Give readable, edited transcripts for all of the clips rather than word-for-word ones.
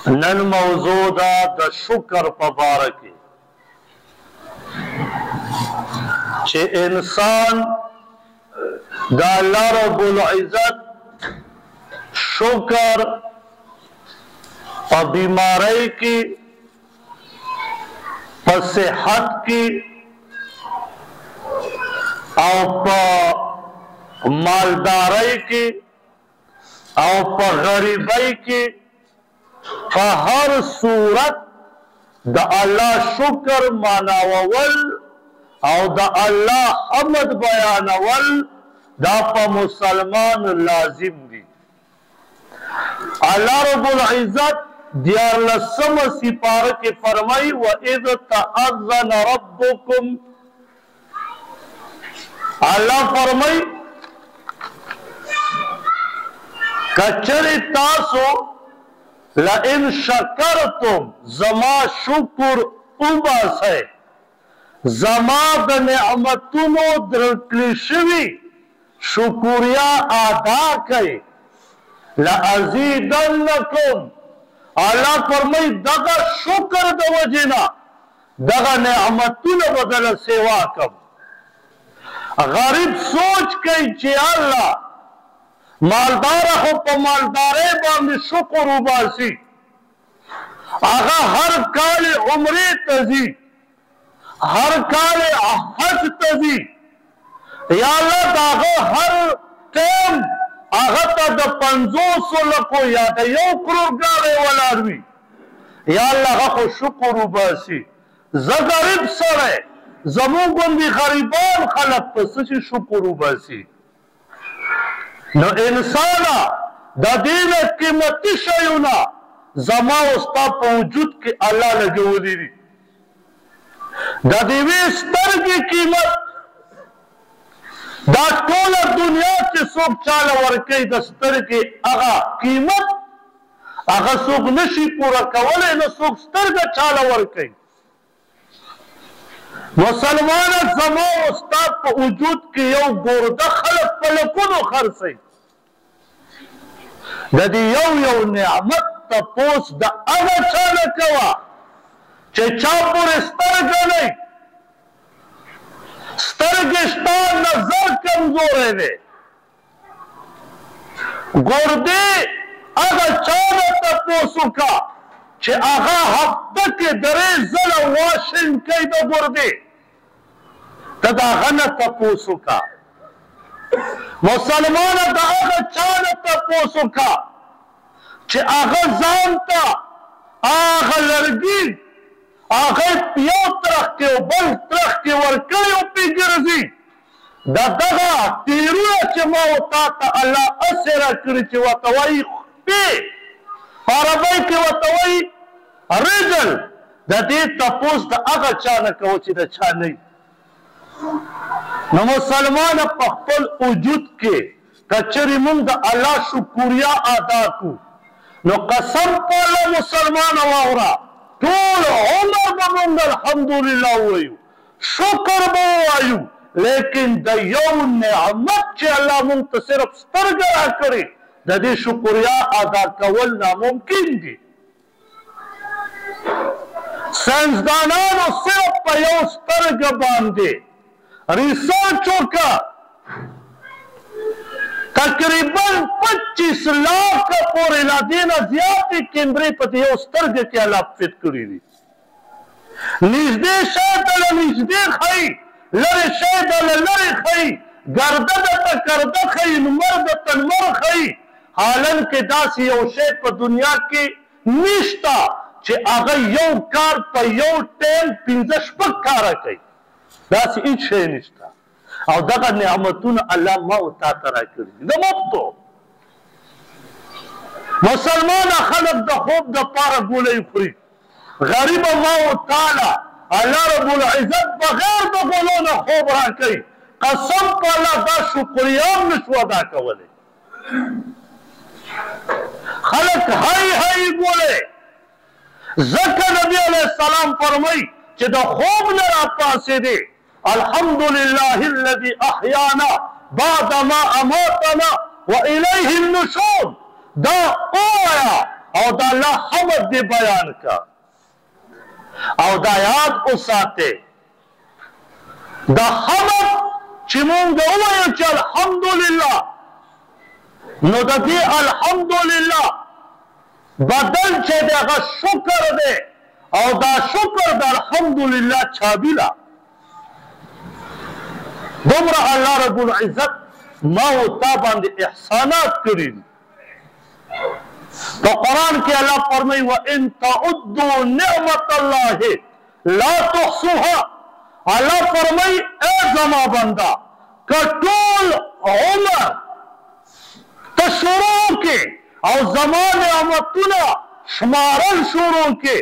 نن موضوع دا د شکر په باره کې چې انسان د الله رب العزت شکر په بیماری کې په صحت کې او په مالدارۍ کې او په غریبۍ کې په هر صورت د الله شکر ماناول او د الله حمد بیانول دا په مسلمان لازم دي. الله رب العزت دیارلسم سپارہ کے فرمائی وَإِذْ تَأَذَّنَ رَبُّكُمْ اللہ فرمائی کچری تاسو لئن شکرتم زما شکر اوباسئ زما د نعمتونو درکړل شوي شکریا ادا کړئ لأزیدنکم اللہ فرمائی دغه شکر د وجنا دغه نعمتونه بدل سیوا کم. غریب سوچ کوي چې الله مالدار خو په مالدارۍ باندې شکر وباسي هغه هر کال عمرې ته ځي هر کال حج ته ځي یا الله د هغه هر ټیم هغه ته د 500 لکو یا د 1 کروڑ ګاډۍ ولاړ وي یا الله هغه خو شکر وباسي. زه غریب سړی زموږ غوندې غریبان خلک په څه چې شکر وباسي. نو انسانه د دې نه قیمتي شیونه زما او ستا په وجود کې الله لګولي دي. د دې یوې سترګې قیمت دا ټوله دنیا چې څوک چاله ورکوي د سترګې هغه قیمت هغه څوک نشي پوره کولی نه څوک سترګه چاله ورکوي. مسلمانه زما او ستا په وجود کې یو ګورده خلک په لکونو خرڅوي د دې یو نعمت تپوس د هغه چا نه کوه چې چا پورې سترګه نه وي سترګې شته نظر کمزوری دی. ګردې هغه چا نه تپوس وکړه چې هغه هفته کې 3 ځله واشنګ کوي د ګردې ته د هغه نه تپوس وکړه. مسلمانه د هغه چا نه تپوس وکړه چې هغه ځان ته هغه لرګي هغه یو طرف کې او بل طرف کې ورکړی او پې ګرځي د دغه تیرونه چې ما و تا ته الله هسې راکړي چې ورته وایي خپې په عربۍ کې ورته وایي رجل د دې تپوس د هغه چا نه کوو چې د چا نه وي. نو مسلمانه په خپل وجود کې که چېرې مونږ د الله شکریا ادا کړو نو قسم په الله مسلمانه واوره ټول عمر به مونږ الحمدلله ووایو شکر به ووایو لیکن د یو نعمت چې الله مونږ ته صرف سترګه راکړې د دې شکریا ادا کول ناممکن دي. ساینسدانانو صرف په یو سترګه باندې ریسرچ وکړه تقریبا 25 لاکھ پورې لا دې نه زیاتې کیمرې په دې یو سترګه کې الله فټ کړي دي. نږدې شی ته له نږدې ښایي لرې شی ته له لرې ښایي ګرده درته ګرده ښایي لمر درته لمر ښایي حالانکې داسې یو شی په دنیا کې نشته چې هغه یو کار په یو ټیم 5-6 کاره کوي داسې هیڅ شی نشته او دغه نعمتونه الله ما او تا ته راکړي دي د مفتو. مسلمانه خلک د خوب دپاره ګولۍ خوري غریبه ما او تاله الله رب العزت بغیر د ګولو نه خوب راکوي قسم په الله دا شکریا هم نشو ادا کولی. خلک هی ګولۍ ځکه نبي علیه السلام فرمایي چې د خوب نه راپاڅېدې الحمدلله الذي احیانا بعد ما اماتنا والیه النشور دا اوایا او دا الله حمد دی بیان کا او دا یاد اوساته دا حمد چې مونږ ووایو چې الحمدلله نو د دې الحمدلله بدل چې دی هغه شکر دی او دا شکر د الحمدلله چابیلا دومره الله رب العزت ما او تا باندې احسانات کړي تو قرآن کې الله فرمایي وان تعدوا نعمت الله لا تحصوها الله فرمایي اے زما بندا کټول عمر ته شروع کې او زما نعمتونه شمارل شروع کې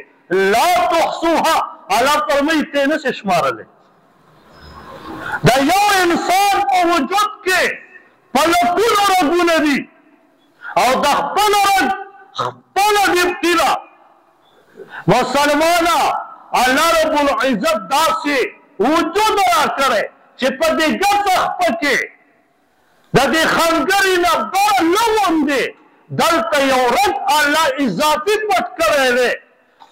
لا تحصوها الله فرمایي ته نه شمارل دا یو انسان په وجود کې په لکونو رګونه دي او د خپل رګ خپل ابتلا مسلمانا الله رب العزت داسې وجود را کړی چې په دې ګڅخ پکې د دې خنګرې نه بره لون دی دلته یو رګ الله اضافي پټ کړی دی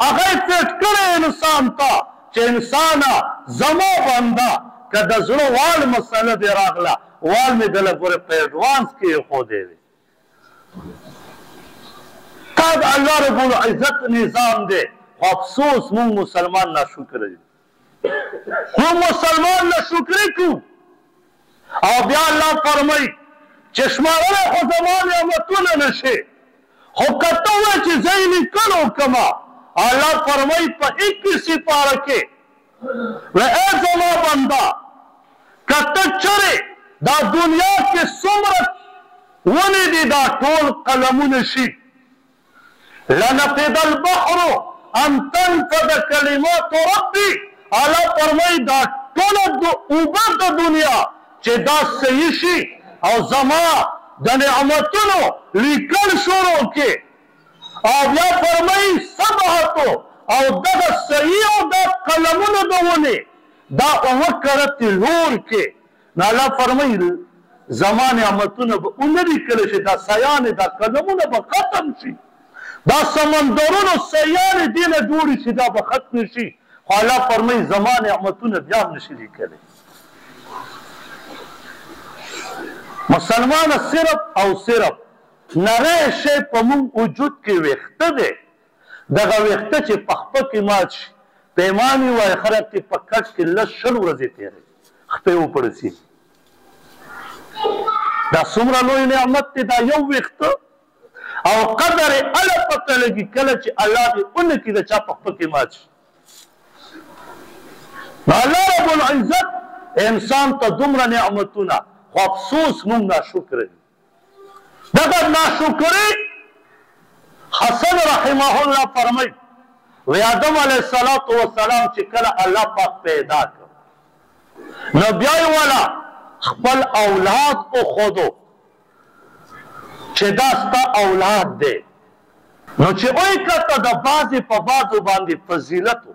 هغه یې فټ کړی انسان ته چې انسانه زما بنده که د زړه وال مسله دې راغله وال مې دله پورې په ایډوانس کې ایښودی دی دا د الله رب العزت نظام دی خو افسوس مونږ مسلمان ناشکره دي مونږ مسلمان ناشکري کوو او بیا الله فرمایي چې شمارلی خو زما نعمتونه نشي خو که ته ووایې چې زه یې لیکلو کړمه الله فرمایي په 21 سپاره کې ای زما بنده که ته چرې دا دنیا کې څومره ونې دي دا ټول قلمونه شي لنفد البحر ان تنفد کلمات ربي الله فرمایي دا ټوله اوبه د دنیا چې دا صحیح شي او زما د نعمتونو لیکل شروع کې او بیا فرمایي سبحتو او دغه صحیح او دا قلمونه د ونې دا اوه کرتې لور کې نو الله فرمایي زما نعمتونه به ونه لیکلی شي دا سیانې دا قلمونه به ختم شي دا سمندرونو سیانې دې نه جوړې شي دا به ختم شي خو الله فرمایي زما نعمتونه بیا هم نشي لیکلی مسلمانه صرف او صرف نری شی په مونږ وجود کې ویښته دی دغه ویښته چې په خپه کې مات شي پیمانې وایي خلک چې په کټ کې لس شل ورځې تېروي خپې وپړسي دا څومره لوی نعمت دی دا یو ویښته او قدر یې هله پته لګي کله چې الله دې ونه کړي د چا په خپه کې مات شي نو الله رب العزت انسان ته دومره نعمتونه خو افسوس مونږ ناشکره دي دغه ناشکري حسن رحمه الله فرمایي وی آدم علیه السلام چې کله الله پاک پیدا کړ نو بیا یې والا خپل اولاد وښودو چې دا ستا اولاد دی نو چې وایي کته د بعضې په بعضو باندې فضیلت و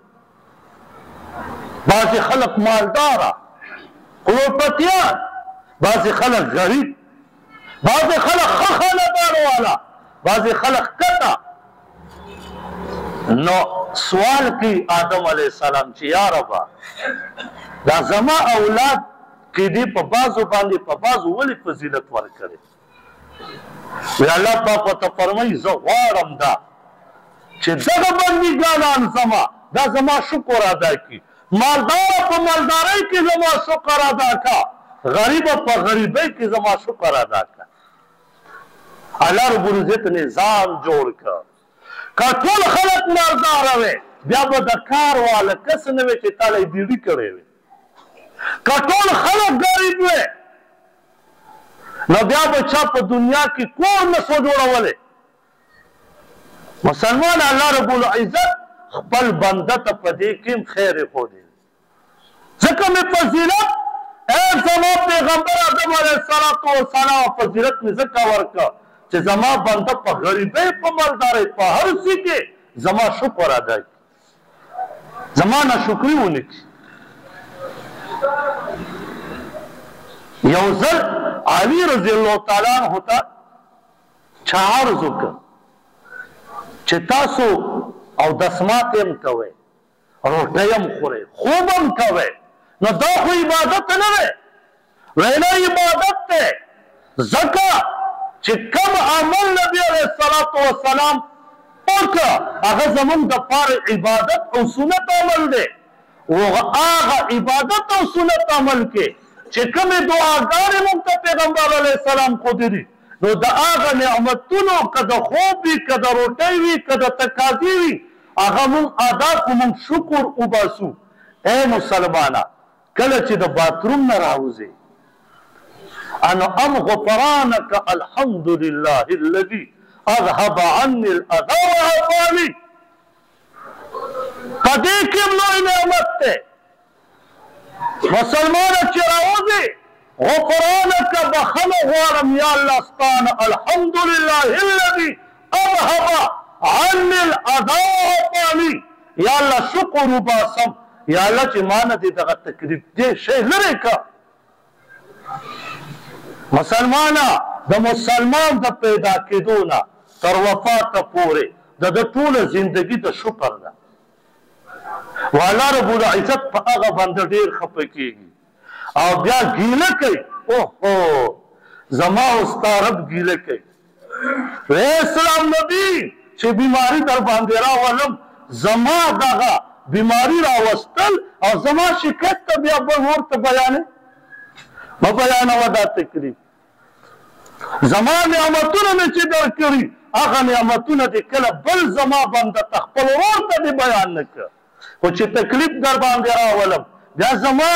بعضې خلک مالداره کروڑپتیان بعضې خلک غریب بعضې خلک ښه خاندان والا بعضې خلک کته نو سوال کوي آدم علیه السلام چې یا ربه دا زما اولاد کې دې په بعضو باندې په بعضو ولې فضیلت ورکړی وی الله پاک ورته فرمایي زه غواړم دا چې دغه بندګانان زما دا زما شکر ادا کړي مالداره په مالدارۍ کې زما شکر ادا کا غریبه په غریبۍ کې زما شکر ادا کا الله رب العزت نظام جوړ کړ که ټول خلک مالداره وی بیا به د کار والا کس نه وی چې تا له یې بیړي کړی وي که ټول خلک غریب وی نو بیا به چا په دنیا کې کور نه سو جوړولی مسلمان الله رب العزت خپل بنده ته په دې کې هم خیر ایښودی ځکه مې فضیلت ای زما پیغمبر آدم علیه السلام فضیلت مې ځکه ورکړه چې زما بنده په غریبۍ په مالدارۍ په هر څه کې زما شکر ادا کړي زما ناشکري ونه کړي یو ځل علي رضی الله تعالی عنه ته چا عرض وکړ چې تاسو اودس ماتې هم کوئ، روټۍ هم خورئ، خوب هم کوئ، نو دا خو عبادت نه دی، وینا عبادت دی. ځکه چې کوم عمل نبي علیه الصلاة والسلام وکړه هغه زموږ دپاره عبادت او سنت عمل دی. هغه عبادت او سنت عمل کې چې کومې دعاګانې موږ ته پیغمبر علیه السلام ښودلي، نو د هغه نعمتونو که د خوب وي، که د روټۍ وي، که د تقاضي وي، هغه موږ ادا کړو، موږ شکر وباسو. ای مسلمانه کله چې د باتروم نه راوځې انا ام غفرانک الحمد لله الذي اذهب عني الاذى وعافاني، په دې کې لوی نعمت دی. مسلمانه چې راوځې غفرانک بخنه غواړم یا الله ستانه، الحمد لله الذي اذهب عني الاذى وعافاني، یا الله شکر وباسم، یا الله چې ما نه دې دغه تکلیف دې شی لرې که. مسلمانه د مسلمان د پیدا کېدو نه تر وفاته پورې د ټوله زندګي د شکر ده. والله رب العزت په هغه بنده ډېر خفه کېږي او بیا ګیله کوي. اوهو زما او ستا رب ګیله کوي. اسلام نبي چې بیماري در باندې راولم، زما دغه بیماری راوستل او زما شکایت ته بیا بل ورته بیانې مه بیانوه دا تکلیف. زما نعمتونه مې چې درکړي هغه نعمتونه دې کله بل زما بنده ته خپل ورور ته دې بیان نه کړه، خو چې تکلیف در باندې راولم بیا زما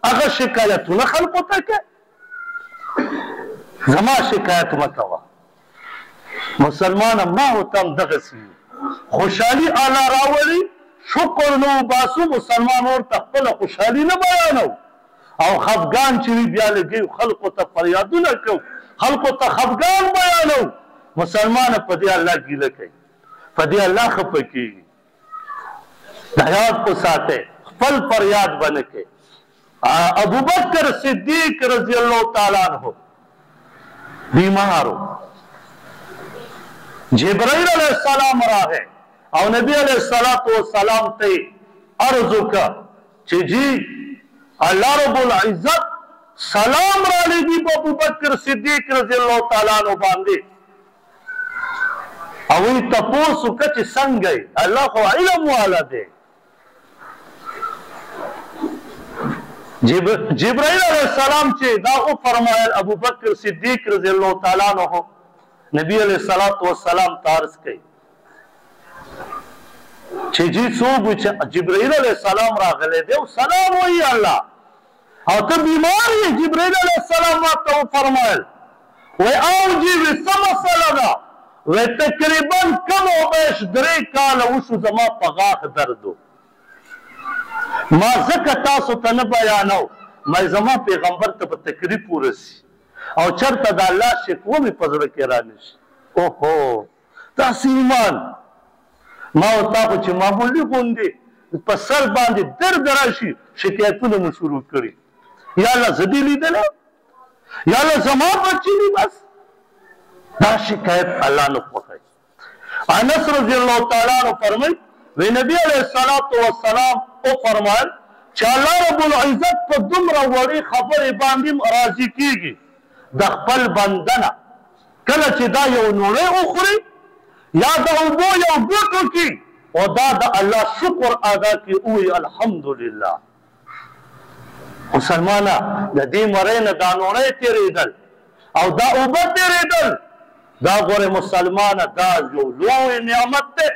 هغه شکایتونه خلکو ته کوې. زما شکایت مه کوه. مسلمانه ما ورته هم دغسې خوشحالي الله راولي، شکر نو باسو، مسلمان ورته خپله خوشحالي نه بیانو، او خفګان چې وي بیا لګیو خلکو ته فریادونه کوو، خلکو ته خفګان بیانو. مسلمانه په دې الله ګیله کوي، په دې الله خفه کېږي. دا یاد وساتئ، خپل فریاد به نه کوې. ابوبکر صدیق رضی الله تعالی عنہ بیمار و، جبرائیل علیہ السلام راغی او نبی علیہ السلام ته عرض وکړه چې جی الله رب العزت سلام را لېږي په ابوبکر صدیق رضی الله تعالی عنہ باندې، او یې تپوس وکړه چې څنګه یې؟ الله خو علم والا دی. جبرائیل علیہ السلام چې دا وفرمایل ابوبکر صدیق رضی الله تعالی عنہ نبی علیہ السلام ته عرض کوي چې جی څوک و چې جبرائیل علیہ السلام راغلی دی او سلام وایي الله، او ته بیمار یې؟ جبرائیل علیہ السلام ماته وفرمایل وایي او جی وایي څه مسله ده؟ وایي تقریبا کم او بیش 3 کاله وشو زما په غاښ درد و، ما ځکه تاسو ته نه بیانو، ما زما پیغمبر ته به تکلیف ورسي او چرته د الله شکوه مې په زړه کې رانشي. اوهو داسې ایمان ما ورته خو چې معمولي غوندې په سر باندې درد راشي شکایتونه مو شروع کړي، یا الله زه دې لیدلی، یا الله زما بچي دي، بس دا شکایت الله نه خوښوي. انس رضی الله تعالی عنہ فرمایي وی نبی علیہ الصلوۃ والسلام او فرمایل چې الله رب العزت په دومره وړې خبرې باندې راضي کېږي د خپل بنده نه، کله چې دا یو نوړی وخوري یا د اوبو یو ګوټ وکړي او دا د الله شکر ادا کړي ووایي الحمدلله. مسلمانه د دې مرۍ نه دا نوړی تېرېدل او دا اوبه تېرېدل، دا ګورې مسلمانه دا یو لوی نعمت دی.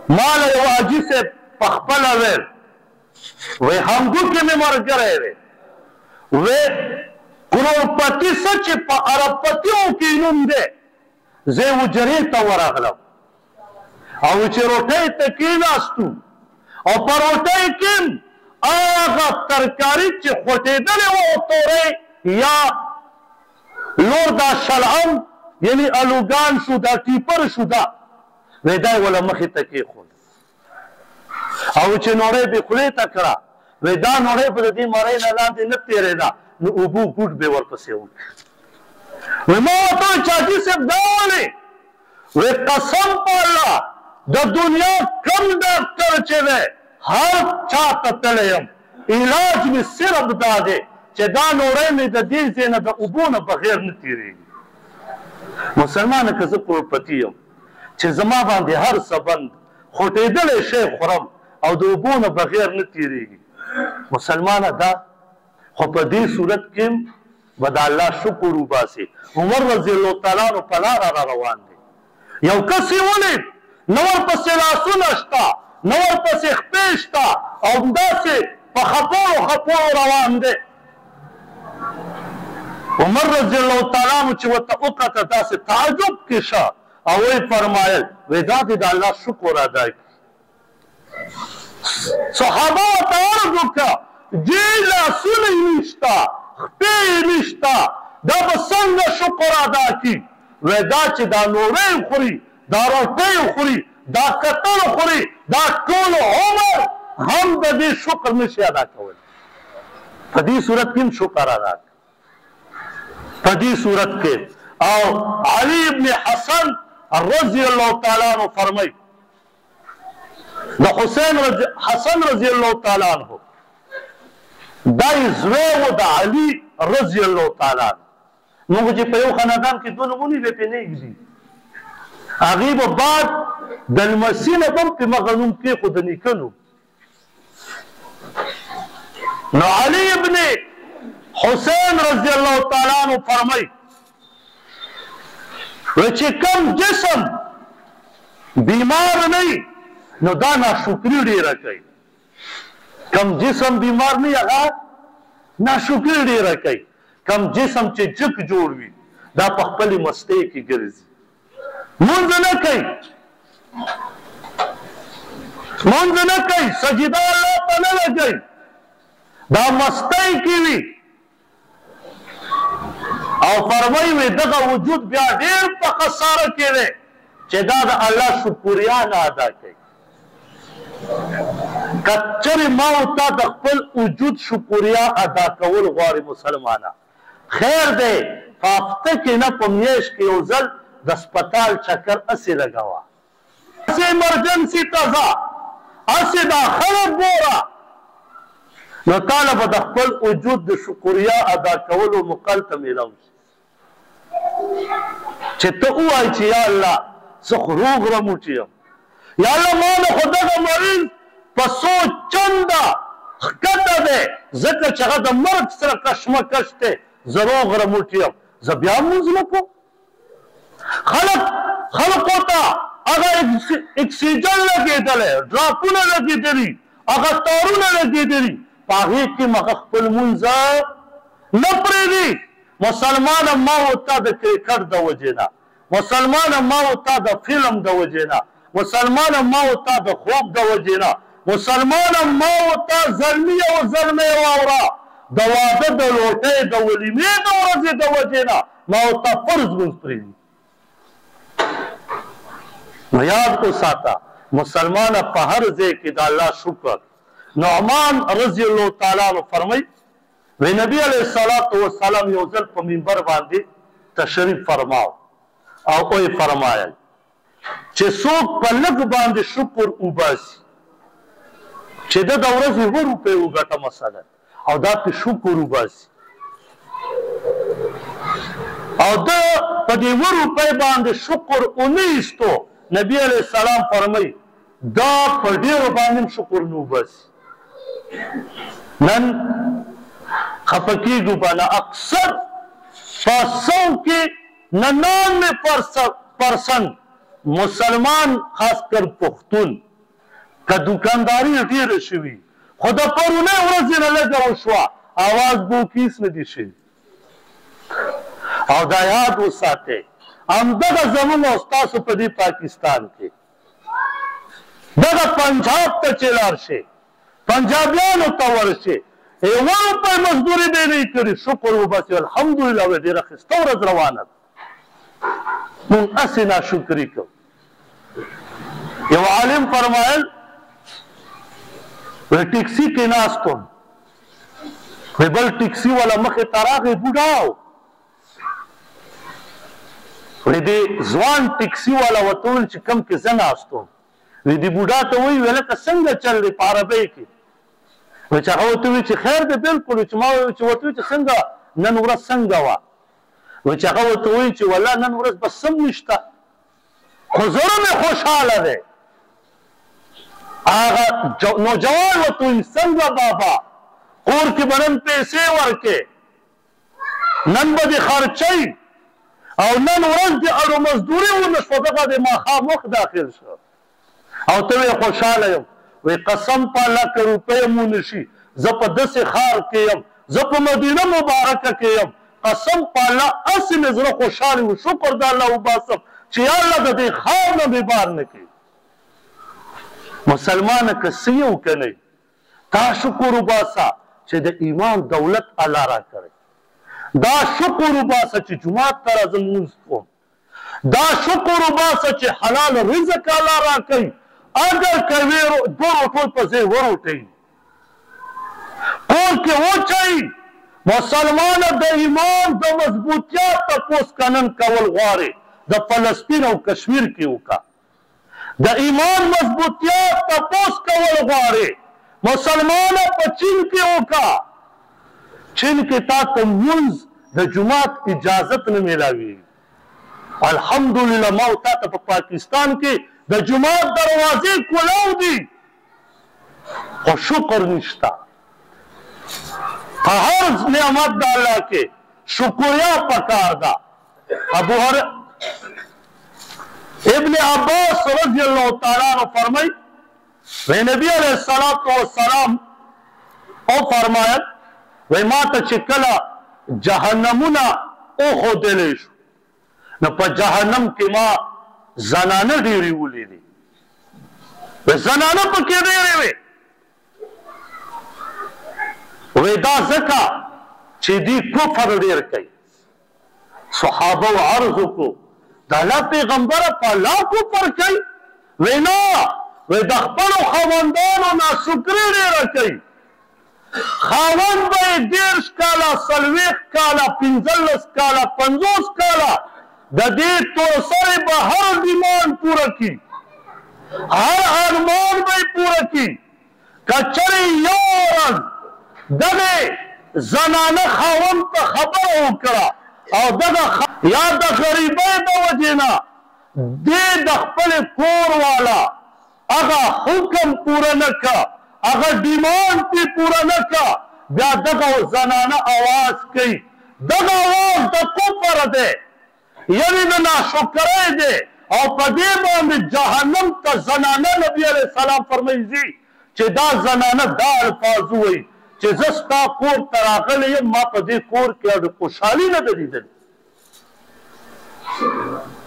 ماله یو حاجي صاحب په خپله ویل وی همدو کې مې ملګری دی، وی کروڑپتی څه چې په اربپتیو کې نوم دی، زه یې حجرې ته ورغلم او چې روټۍ ته کېناستو او په روټۍ کې هغه ترکاري چې خوټېدلې وه او تورۍ یا لور دا شلعم یعنی الوګان شو دا ټیپر شو دا، وی دا یې وله مخې ته کېښود او چې نوړۍ به خولې ته کړه، وی دا نوړۍ به د دې مرۍ نه لاندې نه تېرېده، نو اوبو ګوټ به ورپسې وکړي. وی ما ورته وویل چې حاجي صاحب دا ولې؟ وی قسم پا اللہ دا دنیا کم ڈاکٹر چلے ہر چاہتا تلیم علاج میں صرف دا دے چه دا نوڑے میں دا دیزے نا دا ابون بغیر نتیرے گی مسلمان کسی پورپتیم چه زما باندې هر سبند خوٹیدل شیخ خورم او دا ابون بغیر نتیرے گی مسلمان دا خو په دې صورت کې به د الله شکر وباسي عمر رضی الله تعالی عنہ په لاره را روان دی یو کس یې ولید نه ورپسې لاسونه شته نه ورپسې خپې شته او همداسې په خپړو خپړو روان دی عمر رضی الله تعالی عنہ چې ورته وکتل داسې تعجب کې شه او ویې فرمایل وی دا دې د الله شکر ادا کړي صحابه ورته عرض وکړه جی لاسونه یې نشته خپې یې نشته دا به څنګه شکر ادا کړي وی دا چې دا نوړۍ خوري دا روټۍ خوري دا کتل خوري دا ټول عمر هم د دې شکر نشي ادا کولی په دې صورت کې هم شکر ادا کړي په دې صورت کې او علي ابن حسن رضی الله تعالی عنہ فرمایي د حسن رضی الله تعالی عنہ دا زوی و د علي رضی الله تعالی عنہ موږ چې په یو خاندان کې دوه نومونه به پې نه ږدي هغې به بعد د لمسي نه به هم پې مغه نوم کېښود د نیکه نوم نو علي ابن حسین رضی الله تعالی عنہ فرمایي چې کم جسم بیمار نه نو دا ناشکري ډېره کوي کم جسم بیمار نه هغه ناشکري ډېره کوي کم جسم چې جک جوړ وي دا په خپلې مستۍ کې ګرځي مونځ نه کوي مونځ نه کوي سجده الله ته نه لګوي دا مستۍ کې وي او فرمایي وي دغه وجود بیا ډېر په خساره کې دی چې دا د الله شکریا نه ادا کوي کچر ما او تا د خپل وجود شکریا ادا کول غواړي مسلمانه خیر دی په هفته کې نه په میاشت کې یو ځل د سپتال چکر اسې لګوه اسې ایمرجنسي ته ځه اسې دا خلک ګوره نو تاله به د خپل وجود د شکریا ادا کولو مقل ته میلاو شي چې ته ووایې چې یا الله زه خو روغ رموټ یم یا الله ما نه خو دغه مریض په څو چنده ښکته دی ځکه چې هغه د مرګ سره کشمکش دی زه روغ رموټ یم زه بیا لمونځ نه کوم خلقو ته هغه اکسیجن لګېدلی ډراپونه لګېدلي هغه تارونه لګېدلي په هغې کې هغه خپل لمونځ نه پرېږدي مسلمانه ما و تا د کرکټ د وجې نه مسلمانه ما و تا د فلم د وجې نه مسلمانه ما و تا د خوب د وجې نه مسلمانه ما و تا زلمي او زلمۍ واوره د واده د لوټۍ د ولیمې د ورځې د وجې نه ما و تا فرض لمونځ پرېږدي نو یاد وساته مسلمانه په هر ځای کې د الله شکر نعمان رضی الله تعالی عنہ فرمایي وی نبی علیہ الصلوۃ والسلام یو ځل په منبر باندې تشریف فرماو او وی فرمایل چې څوک په لږ باندې شکر وباسي چې د ورځې 2 روپۍ وګټه مثلا او دا په شکر وباسي او دا په دې 2 روپۍ باندې شکر اونیستو نبی علیہ السلام فرمایي دا په ډېرو باندې شکر نه وباسي نن خفه کېږو باندې اکثر په 100 کې 99% مسلمان خاص کر پښتون که دکانداري ډېره شوي خو د پرونۍ ورځې نه لږه وشوه اواز به کیس نه دي شوي او دا یاد وساتئ همدغه زموږ او ستاسو په دې پاکستان کې دغه پنجاب ته چې لاړ شي پنجابیانو ته ورشي 1 روپۍ مزدوري دی نه کړې شکر وباسي الحمدلله وایي ډېره ښایسته ورځ روانه ده مونږ هسې ناشکري کوو یو عالم فرمایل وایي ټیکسي کې ناست وم بل ټیکسي والا مخې ته راغی بوډا و وی دې ځوان ټیکسي والا ورته وویل چې کوم کې زه ناست وم وی دې بوډا ته وایي وی لکه څنګه چل دی په عربۍ کې وی چې هغه ورته وایي چې خیر دی بلکل چې ما چې ورته وایي چې څنګه نن ورځ څنګه وه وی چې هغه ورته وایي چې والله نن ورځ بس سم نشته خو زړه مې خوشحاله دی هغه نوجوان ورته وایي څنګه بابا کور کې به نن پیسې ورکې نن به دې خرچوي او نن ورځ دې اړو مزدوري ونه شوه دغه د ماښام وخت داخل شو او ته وی خوشحاله یم وی قسم په الله که روپۍ مو نشي زه په داسې ښار کې یم زه په مدینه مبارکه کې یم قسم په الله هسې مې زړه خوشحاله و شکر د الله وباسم چې یا الله د دې ښار نه مې بار نه کړي مسلمانه که څه یو که نه تا شکر وباسه چې د ایمان دولت الله راکړی دا شکر وباسه چې جومات ته راځم لمونځ کوم دا شکر وباسه چې حلال رزق الله راکوي اگر که دو روټۍ په ځای وروټۍ کور کې وچوي مسلمانه د ایمان د مضبوطیا تپوس کنن کول غواړې د فلسطین او کشمیر کې وکړه د ایمان مضبوطیا تپوس کول غواړې مسلمانه په چین کې وکړه چین کې تا ته لمونځ د جومات اجازت نه میلاوي الحمدلله ما او تا ته په پاکستان کې د جومات دروازې کولاو دي خو شکر نشته په هر نعمت د الله کې شکریا پکار ده ابن عباس رضی الله تعالی عنہ فرمای وی نبی علیہ الصلوۃ والسلام او فرمایل وی ما ته چې کله جهنمونه وښودلی شو نو په جهنم کې ما زنانه ډېرې ولیدې زنانه پکې ډېرې وې وی دا ځکه چې دوی کفر ډېر کوي صحابه و عرض وکړو د الله پیغمبره په الله کفر کوي وی نه وی د خپلو خاوندانو ناشکري ډېره کوي خاوند به یې 30 کاله 40 کاله 15 کاله 50 کاله د دې توسرې به هر ډیمانډ پوره کړي هر ارمان به یې پوره کړي که چېرې یو ورځ دغې زنانه خاوند ته خبره وکړه او دغه یا د غریبۍ د وجې نه دې د خپلې کور والا هغه حکم پوره نه کړه هغه ډیمانډ پې پوره نه کړه بیا دغه زنانه اواز کوي دغه اواز د کفر دی یعنی د ناشکرۍ دی او په دې باندې جهنم ته زنانه نبي علیه السلام فرمایي ځي چې دا زنانه دا الفاظ ووایي چې زه ستا کور ته راغلی یم ما په دې کور کې اړ خوشحالي نه ده لیدلې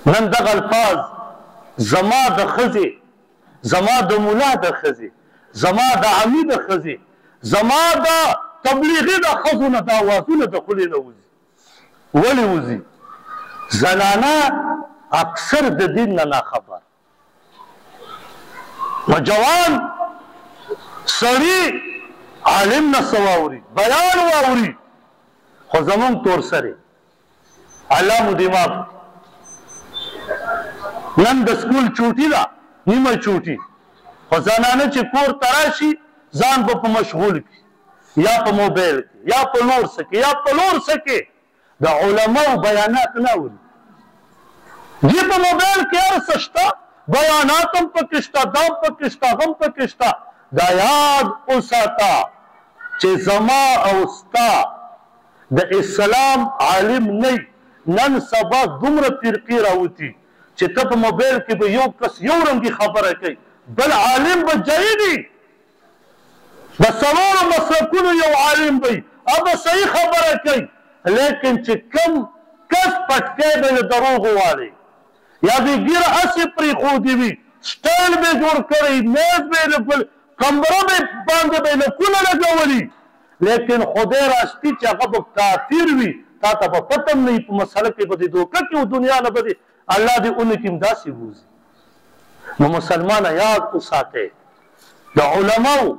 نن دغه الفاظ زما د ښځې زما د ملا د ښځې زما د عمي د ښځې زما د تبلیغي د ښځو نه دا اوازونه د خولې نه وځي ولې وځي زنانه اکثر د دین نه ناخبر نوجوان سړي عالم نه څه واوري بیان واوري خو زمونږ تور سرې الله مو دې معاف نن د سکول چوټي ده نیمه چوټي خو زنانه چې کور ته راشي ځان به په مشغول کړي یا په موبایل کې یا په نور څه کې یا په نور څه کې د علماو بیانات نه اوري دې په موبایل کې هر څه شته بیانات هم پکې شته دا هم پکې شته هغه هم پکې شته دا یاد وساته چې زما او ستا د اسلام عالم نه نن سبا دومره فرقې راوتي چې ته په موبایل کې به یو کس یو رنګي خبره کوي بل عالم به جایدي د څلورو مسلکونو یو عالم وي هغه صحیح خبره کوي لیکن چې کم کس پټکی به د دروغو والی یا به ګیره هسې پرېښودې وي سټایل به یې جوړ کړی میز به یې کمره به باندې به یې لکونه لګولي لیکن خدای راستی چې هغه به کافر وي تا ته به پته هم نه وي په مسله کې به دې دوکه کې و دنیا نه به دې الله دې اونې کې هم داسې بوځي نو مسلمانه یاد وساتئ د علماو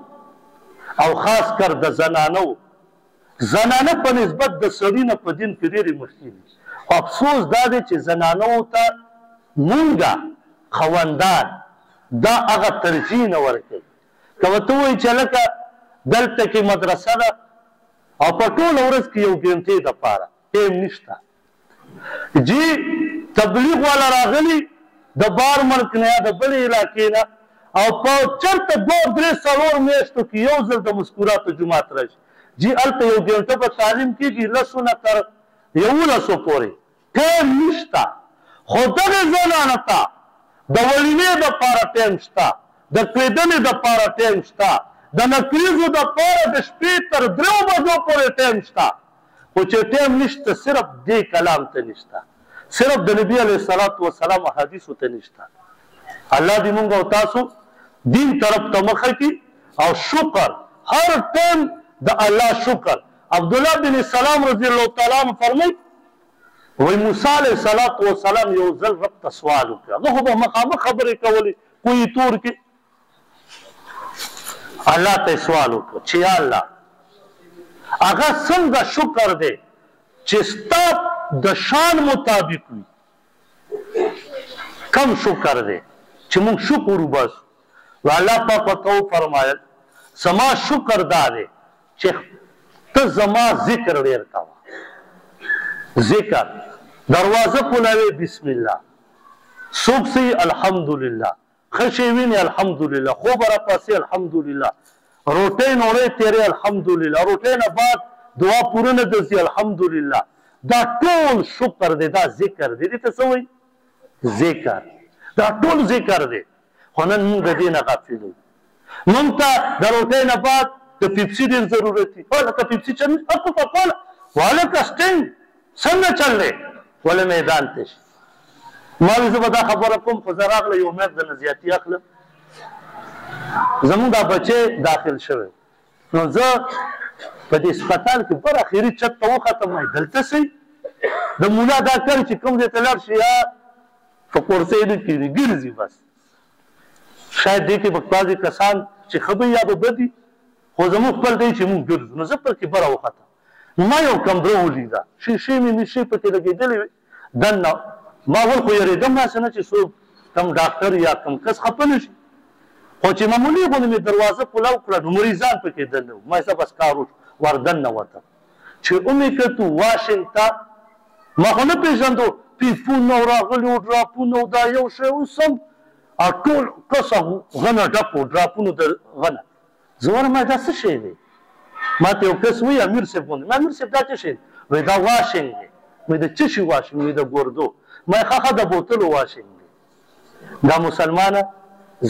او خاص کر د زنانو زنانه په نسبت د سړي نه په دین کې ډېرې مخکې دي افسوس دا دی چې زنانو ته مونږه خوندان دا هغه ترجیح نه ورکوي. که ورته ووایي چې هلکه دلته کې مدرسه ده او په ټوله ورځ کې یو ګنټې دپاره ټیم نشته، جی تبلیغ والا راغلي د بار ملک نه یا د بلې علاقې نه او په چېرته 2 3 4 میاشتو کې یو ځل د مسکوراتو جومات راشي، جی هلته یو ګنټه په تعلیم کېږي 10 نه تر 11 پورې ټیم نشته. خو دغې زنانه ته د ولیمې دپاره ټیم شته، د کړېدنې دپاره ټیم شته، د نکریزو دپاره د شپې تر 3 بجو پورې ټیم شته. خو چې ټیم نشته صرف دې کلام ته نشته، صرف د نبي علیه الصلاة والسلام حدیثو ته نشته. الله دې مونږ او تاسو دین طرف ته مخه کړي او شکر هر ټیم د الله شکر. عبدالله بن سلام رضی الله تعالی عنه فرمایي وایي موسی علیه الصلاة والسلام یو ځل رب ته سوال وکړ، هغه خو به مخامخ خبرې کولې کوی تور کې. الله ته سوال وکړ چې یا الله هغه څنګه شکر دی چې ستا د شان مطابق وي، کم شکر دی چې موږ شکر وباسو. الله پاک ورته وفرمایل زما شکر دا دی چې ته زما ذکر ډېر کوه. ذکر دروازه کولوې بسم الله، څوک سي الحمدلله، ښه شی ویني الحمدلله، خوب راپاسي الحمدلله، روټۍ نوړۍ تېرې الحمدلله، روټۍ نه بعد دعا پوره نه درځي الحمدلله. دا ټول شکر دی، دا ذکر دی. دې ته څه وایي؟ ذکر. دا ټول ذکر دی. خو نن موږ د دې نه غافل یو. موږ ته د روټۍ نه بعد د پیپسي ډېر ضرورت دی. هلکه پیپسي چل هلکه سټینګ څنګه چل دی؟ ولې میدان ته شي. ما وایي زه به دا خبره کوم خو زه راغله یو امید د نه زیاتي اخلم. زمونږ دا بچی داخل شوی نو زه په دې هسپتال کې بر اخري چت ته وختم، وایي دلته سئ د مولا دا کار چې کوم ځای ته لاړ شي یا په کورسۍ نه کښېني ګرځي بس. شاید دې کې به بعضې کسان چې ښه به یا به بدي، خو زموږ خپل دی چې موږ ګرځو. نو زه پکې بره وختم، نو ما یو کمره ولیده، شیشې مې نشې پکې لګېدلې وې دننه. ما ول خو یېرېدم داسې نه چې څوک کم ډاکټر یا کم کس خفه نه شي، خو چې معمولي غوندې مې دروازه کولاو کړه نو مریضان پکې دننه وو. ما بس کار ور دننه وتم چې ومې کتو واشنګټن ما خو نه پېژندو، پیپونه راغلي وو، ډراپونه دا یو شی اوسم او ټول کسه غنه ډک وو ډراپونو د غنه. زه وایم ما دا څه شی دی؟ ما ته یو کس وایي امیر صاحب غوندې. ما امیر صاحب دا څه شی دی؟ وایي دا واشنګ دی. وایي د څه شي واشنګ؟ وایي د ګردو. ما ښه د بوتلو واشنګ دی. دا مسلمانه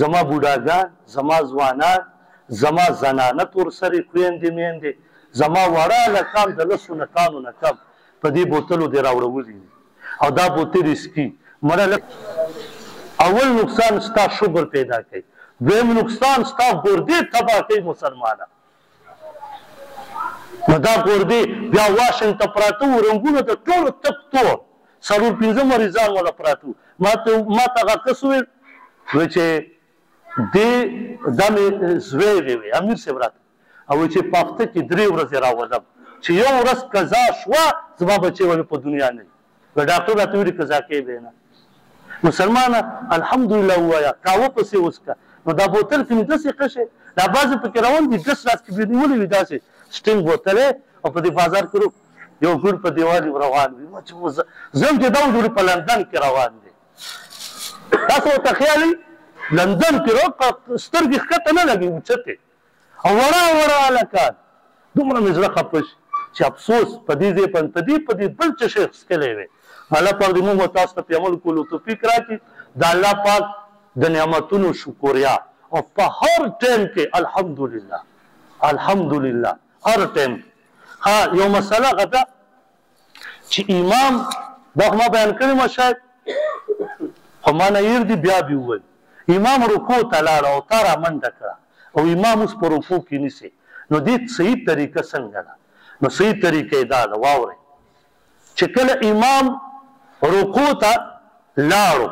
زما بوډاګان، زما ځوانان، زما زنانه ورسرې خویندې میندې، زما وړه هلکان د 10 کالو نه کم په دې بوتلو دې راوړولي دي او دا بوتلې څکي. مړه اول نقصان ستا شوګر پیدا کوي، دویم نقصان ستا ګردې تباه کوي مسلمانه. نو دا ګردې بیا واشنګ ته پراته وو، رنګونه د ټولو تک تور 4-5 مریضان ولا پراته وو. ما ته هغه کس وویل چې دې دا مې زوی وی امیر صاحب راته او چې په هفته کې 3 ورځې راولم چې یو ورځ قضا شوه زما بچی ولې په دنیا نه وي. ډاکټر راته ویلي قضا کېدی نه. مسلمانه الحمدلله ووایه، قهوه پسې وڅښه. نو دا بوتل کې مې داسې قشې دا بعضې پکې روان دي 10 لاس کې بیا نیولې وي داسې سټینګ بوتل او په دې بازار کې یو ګوړ په دیوال روان وي. زه هم چې دا وګورې په لندن کې روان دی. تاسو ورته خیال وي لندن کې سترګې ښکته نه لګي اوچتې او وړه وړه هلکان. دومره مې زړه خفه شي چې افسوس په دې ځای په دې بل څه شی څکلی وی. الله پاک دې موږ تاسو ته په عمل کولو توفیق راکړي. د الله پاک د نعمتونو شکریا او په هر ټایم کې الحمدلله الحمدلله هر ټایم. ها یو مسله هغه ده چې امام دا ما بیان کړی ما شاید خو ما نه هېر دي بیا بیا وویل امام رکوع ته لاړه او تا رامنډه کړه او امام اوس په رکوع کې نیسي. نو دې صحیح طریقه څنګه ده؟ نو صحیح طریقه یې دا ده واورئ چې کله امام رکوع ته لاړو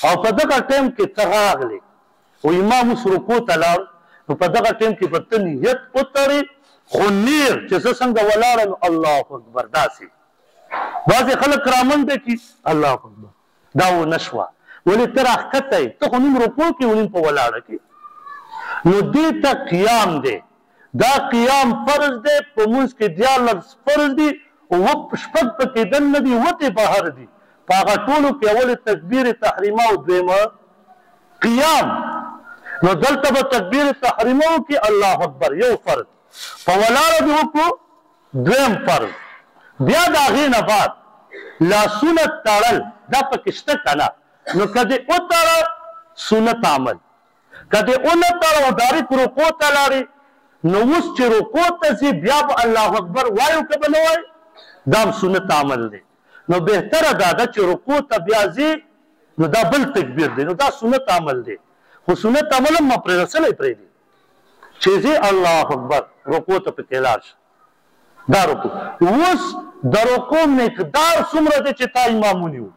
او په دغه ټایم کې ته راغلې او امام اوس رکوع ته لاړو نو په دغه ټایم کې به ته نیت وتړې خو نیر چې زه څنګه ولاړم الله اکبر داسې بعضې خلک رامنډه کي الله اکبر دا ونه شوه ولې ته راښکته یې ته خو نیم رکوع کې ونیم په ولاړه کې نو دې ته قیام دی دا قیام فرض دی په مونځ کې 14 فرض دي شپږ پکې دننه دي وتې بهر دي په هغه ټولو کې اول تکبیر تحریمه او دویمه قیام نو دلته به تکبیر تحریمه وکړي الله اکبر یو فرض په ولاړه دې وکړو دویم فرض بیا د هغې نه بعد لاسونه تړل دا پکې شته که نه نو که دې وتړه سنت عمل که دې ونه تړه او ډایرکټ رکوع ته لاړې نو اوس چې رکوع ته ځي بیا به الله اکبر وایو که به نه وایو دا هم سنت عمل دی نو بهتره دا ده چې رکوع ته بیا ځي نو دا بل تکبیر دی نو دا سنت عمل دی خو سنت عمل هم ما پرې رسلی پرېږدي چې ځي الله اکبر رکوع ته پکې لاړ شه دا رکوع اوس د رکوع مقدار څومره دی چې تا امام ونیو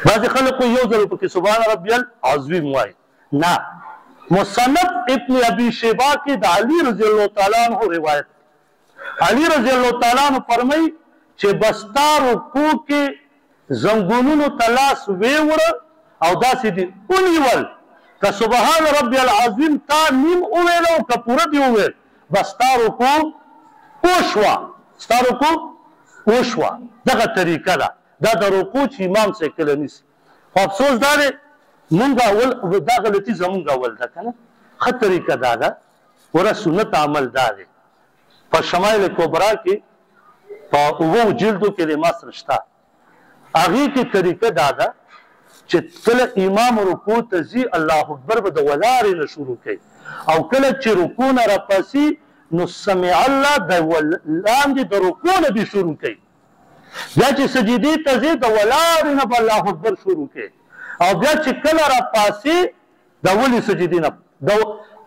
بعضې خلک خو یو ځل پکې سبحان ربي العظیم وایي نه مصنف ابن ابي شیبه کې د علي رضی الله تعالی عنہ روایت علي رضی الله تعالی عنہ فرمایي چې بستا رکوع کې زنګونونو ته لاس ویوړه او داسې دي ونیول که سبحان ربي العظیم تا نیم وویل او که پوره دې وویل بس ستا رکوع وشوه ستا رکوع وشوه دغه طریقه ده دا د رکوع چې امام صاحب کله نیسي خو افسوس دا دی مونږ اول دا غلطي زمونږ اول ده که نه ښه طریقه دا ده وره سنت عمل دا دی په شمایل کبرا کې په 7 جلدو کې د ما سره شته هغې کې طریقه دا ده چې کله امام رکوع ته ځي الله اکبر به د ولاړې نه شروع کوي او کله چې رکوع نه راپاسي نو سمع الله د لاندې د رکوع نه به شروع کوي بیا چې سجدې ته ځي د ولاړې نه به الله اکبر شروع کوي او بیا چې کله راپاسي د ولې سجدې نه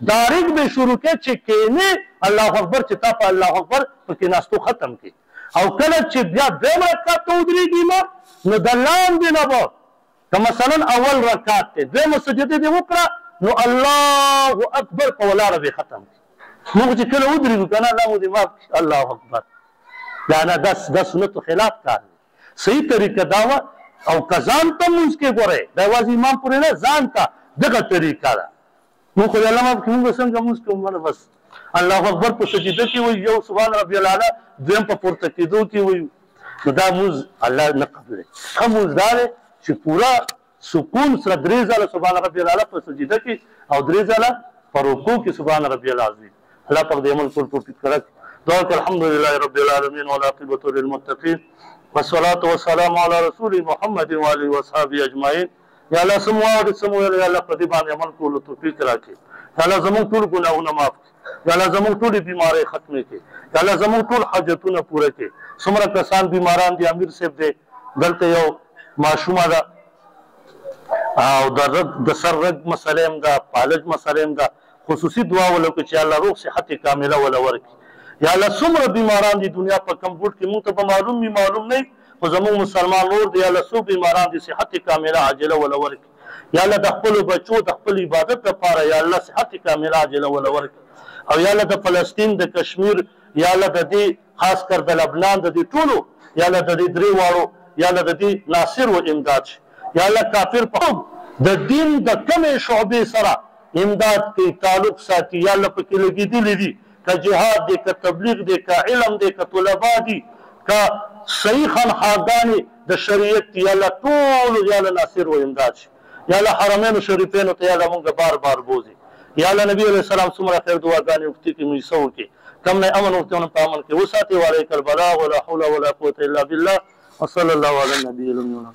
دارک به شروع کوي چې کینې الله اکبر چې تا په الله اکبر په کېناستو ختم کړي او کله چې بیا دویم رکعت ته ودرېږي امام نو د لاندې نه به که مثلا اول رکعت دی دویمه سجدې دې وکړه نو الله اکبر په ولاړه به ختم کړي موږ چې کله ودرېږو که نه الله مو دې معاف کړي الله اکبر دا نه دا سنتو خلاف کار دی صحیح طریقه دا وه او که ځان ته لمونځ کې ګورئ دا یوازې امام پورې نه ځان ته دغه طریقه ده موږ خو د الله معاف کړي موږ څنګه لمونځ کوو بس الله اکبر په سجده کې وایي یو سبحان ربي الاعلی دویم په پورته کېدو کې وایي نو دا لمونځ الله نه قبلوي ښه لمونځ دا دی چې پوره سکون سره 3 ځله سبحان ربي الاعلی په سجده کې او 3 ځله په رکوع کې سبحان ربي العظیم الله پاک دې عمل کول توفیق راکړي دعا وکړه الحمد لله رب العالمین والعاقبة للمتقین والصلاة والسلام على رسول محمد وآله وصحبه اجمعین یا الله سمو او سمو یا الله په دې باندې عمل کولو توفیق راکړي یا الله زموږ ټول ګناهونه معاف کړي یا الله زموږ ټولې بیمارۍ ختمې کړي یا الله زموږ ټول حاجتونه پوره کړي څومره کسان بیماران دي امیر صاحب دی دلته یو ماشومه ده او د سر رګ مسله هم ده پالج مسله هم ده خصوصي دعا ولا وکړي چې الله روغ صحت کامله ولا ورکړي یا الله څومره بیماران دي دنیا په کم ګوټ کې موږ ته به معلوم نه خو زموږ مسلمان نور دی یا الله څو بیماران دي صحت کامله عاجله ولا ورکړي یا الله د خپلو بچو د خپل عبادت لپاره یا الله صحت کامله عاجله ولا ورکړي او یا الله د فلسطین د کشمیر یا الله د دې خاص کر د لبنان د دې ټولو یا الله د دې درې واړو یا الله د دې ناصر و امداد شي یا الله کافر په د دین د کمې شعبې سره امداد کوي تعلق ساتي یا الله پکې لګېدلي دي که جهاد دی که تبلیغ دی که علم دی که طلبا دي که صحیح خانقاهګانې د شریعت دي یا الله ټولو یا الله ناصر و امداد شي یا الله حرمینو شریفینو ته یا الله مونږ بار بار بوځي یا الله نبی علیه السلام څومره خیر دعاګانې وکړي کې موږ څه وکړي کم نه امن وکړي په امن کې وساتي وعلیک البلاغ ولا حول ولا قوة الا بالله وصلی الله علی النبي الامین